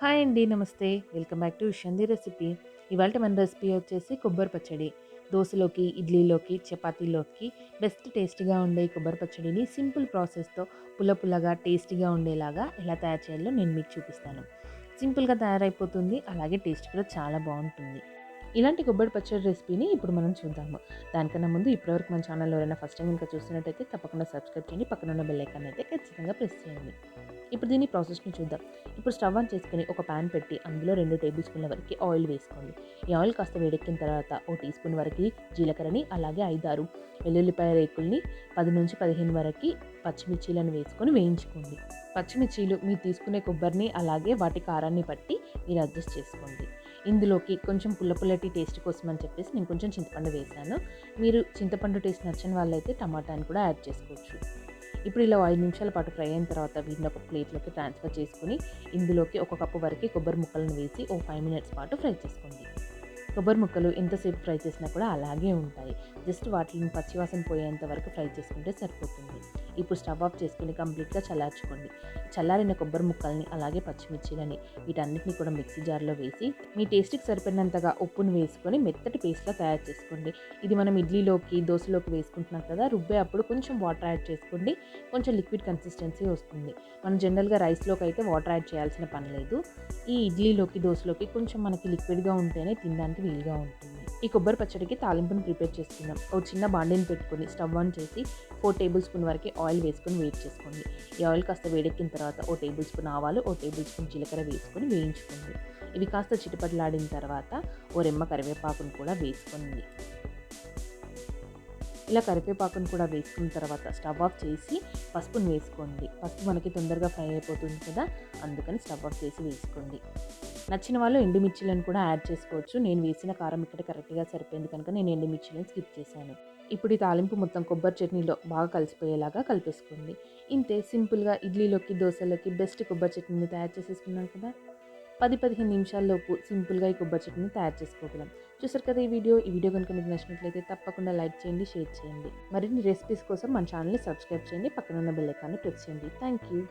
Hi అండి. నమస్తే. Welcome back to విషంది రెసిపీ. ఇవాల్టి మన రెసిపీ వచ్చేసి కొబ్బరి పచ్చడి. దోసలోకి, ఇడ్లీలోకి, చపాతీలోకి బెస్ట్ టేస్టీగా ఉండే ఈ కొబ్బరి పచ్చడిని సింపుల్ ప్రాసెస్‌తో పుల్ల పుల్లగా, టేస్టీగా ఉండేలాగా ఎలా తయారు చేయాలో నేను మీకు చూపిస్తాను. సింపుల్‌గా తయారైపోతుంది. అలాగే టేస్ట్ కూడా చాలా బావుంటుంది. ఇలాంటి కొబ్బరి పచ్చడి రెసిపీని ఇప్పుడు మనం చూద్దాము. దానికన్నా ముందు ఇప్పటివరకు మన ఛానల్‌లో ఎవరైనా ఫస్ట్ టైమ్ గనుక చూస్తున్నట్టయితే తప్పకుండా సబ్స్క్రైబ్ చేయండి. పక్కనున్న బెల్ ఐకాన్ అయితే ఖచ్చితంగా ప్రెస్ చేయండి. ఇప్పుడు దీని ప్రాసెస్‌ని చూద్దాం. ఇప్పుడు స్టవ్ ఆన్ చేసుకొని ఒక పాన్ పెట్టి అందులో 2 టేబుల్ స్పూన్ల వరకి ఆయిల్ వేసుకోండి. ఈ ఆయిల్ కాస్త వేడెక్కిన తర్వాత ఓ టీ స్పూన్ వరకి జీలకర్రని, అలాగే 5, 6 వెల్లుల్లిపాయ రేకుల్ని, 10-15 వరకి పచ్చిమిర్చీలను వేసుకొని వేయించుకోండి. పచ్చిమిర్చీలు మీరు తీసుకునే కొబ్బరిని అలాగే వాటి కారాన్ని బట్టి మీరు అడ్జస్ట్ చేసుకోండి. ఇందులోకి కొంచెం పుల్లటి టేస్ట్ కోసం అని చెప్పేసి నేను కొంచెం చింతపండు వేశాను. మీరు చింతపండు టేస్ట్ నచ్చని వాళ్ళైతే టమాటాని కూడా యాడ్ చేసుకోవచ్చు. ఇప్పుడు ఇలా 5 నిమిషాల పాటు ఫ్రై అయిన తర్వాత వీటిని ఒక ప్లేట్‌లోకి ట్రాన్స్‌ఫర్ చేసుకొని, ఇందులోకి ఒక కప్పు వరకి కొబ్బరి ముక్కలను వేసి ఓ 5 మినిట్స్ పాటు ఫ్రై చేసుకోండి. కొబ్బరి ముక్కలు ఎంతసేపు ఫ్రై చేసినా కూడా అలాగే ఉంటాయి. జస్ట్ వాటిని పచ్చివాసన పోయేంత వరకు ఫ్రై చేసుకుంటే సరిపోతుంది. ఇప్పుడు స్టవ్ ఆఫ్ చేసుకొని కంప్లీట్‌గా చల్లార్చుకోండి. చల్లారిన కొబ్బరి ముక్కల్ని అలాగే పచ్చిమిర్చిలని వీటన్నిటిని కూడా మిక్సీ జార్‌లో వేసి మీ టేస్ట్‌కి సరిపడినంతగా ఉప్పును వేసుకొని మెత్తటి పేస్ట్‌లా తయారు చేసుకోండి. ఇది మనం ఇడ్లీలోకి, దోసలోకి వేసుకుంటున్నాం కదా! రుబ్బే అప్పుడు కొంచెం వాటర్ యాడ్ చేసుకోండి. కొంచెం లిక్విడ్ కన్సిస్టెన్సీ వస్తుంది. మనం జనరల్‌గా రైస్‌లోకి అయితే వాటర్ యాడ్ చేయాల్సిన పని లేదు. ఈ ఇడ్లీలోకి, దోసలోకి కొంచెం మనకి లిక్విడ్‌గా ఉంటేనే తినడానికి వీలుగా ఉంటుంది. ఈ కొబ్బరి పచ్చడికి తాలింపును ప్రిపేర్ చేసుకుందాం. ఓ చిన్న బాండీని పెట్టుకొని స్టవ్ ఆన్ చేసి 4 టేబుల్ స్పూన్ వరకి ఆయిల్ వేసుకొని వేడి చేసుకోండి. ఈ ఆయిల్ కాస్త వేడెక్కిన తర్వాత ఓ టేబుల్ స్పూన్ ఆవాలు, ఓ టేబుల్ స్పూన్ జీలకర్ర వేసుకొని వేయించుకోండి. ఇవి కాస్త చిటపటలాడిన తర్వాత ఓ రెమ్మ కరివేపాకును కూడా వేసుకోండి. ఇలా కరివేపాకును కూడా వేసుకున్న తర్వాత స్టవ్ ఆఫ్ చేసి పసుపును వేసుకోండి. పసుపు మనకి తొందరగా ఫ్రై అయిపోతుంది కదా! అందుకని స్టవ్ ఆఫ్ చేసి వేసుకోండి. నచ్చిన వాళ్ళు ఎండుమిర్చిలను కూడా యాడ్ చేసుకోవచ్చు. నేను వేసిన కారం ఇక్కడ కరెక్ట్‌గా సరిపోయింది కనుక నేను ఎండుమిర్చిలను స్కిప్ చేశాను. ఇప్పుడు ఈ తాలింపు మొత్తం కొబ్బరి చట్నీలో బాగా కలిసిపోయేలాగా కలిపేసుకోండి. ఇంతే సింపుల్‌గా ఇడ్లీలోకి, దోసలోకి బెస్ట్ కొబ్బరి చట్నీని తయారు చేసేసుకున్నాం కదా! 10-15 నిమిషాల్లోపు సింపుల్‌గా ఈ కొబ్బరి చట్నీని తయారు చేసుకోగలం. చూసారు కదా ఈ వీడియో గనుక మీకు నచ్చినట్లయితే తప్పకుండా లైక్ చేయండి, షేర్ చేయండి. మరిన్ని రెసిపీస్ కోసం మన ఛానల్‌ని సబ్స్క్రైబ్ చేయండి. పక్కన ఉన్న బెల్ ఐకాన్‌ని ప్రెస్ చేయండి. Thank you.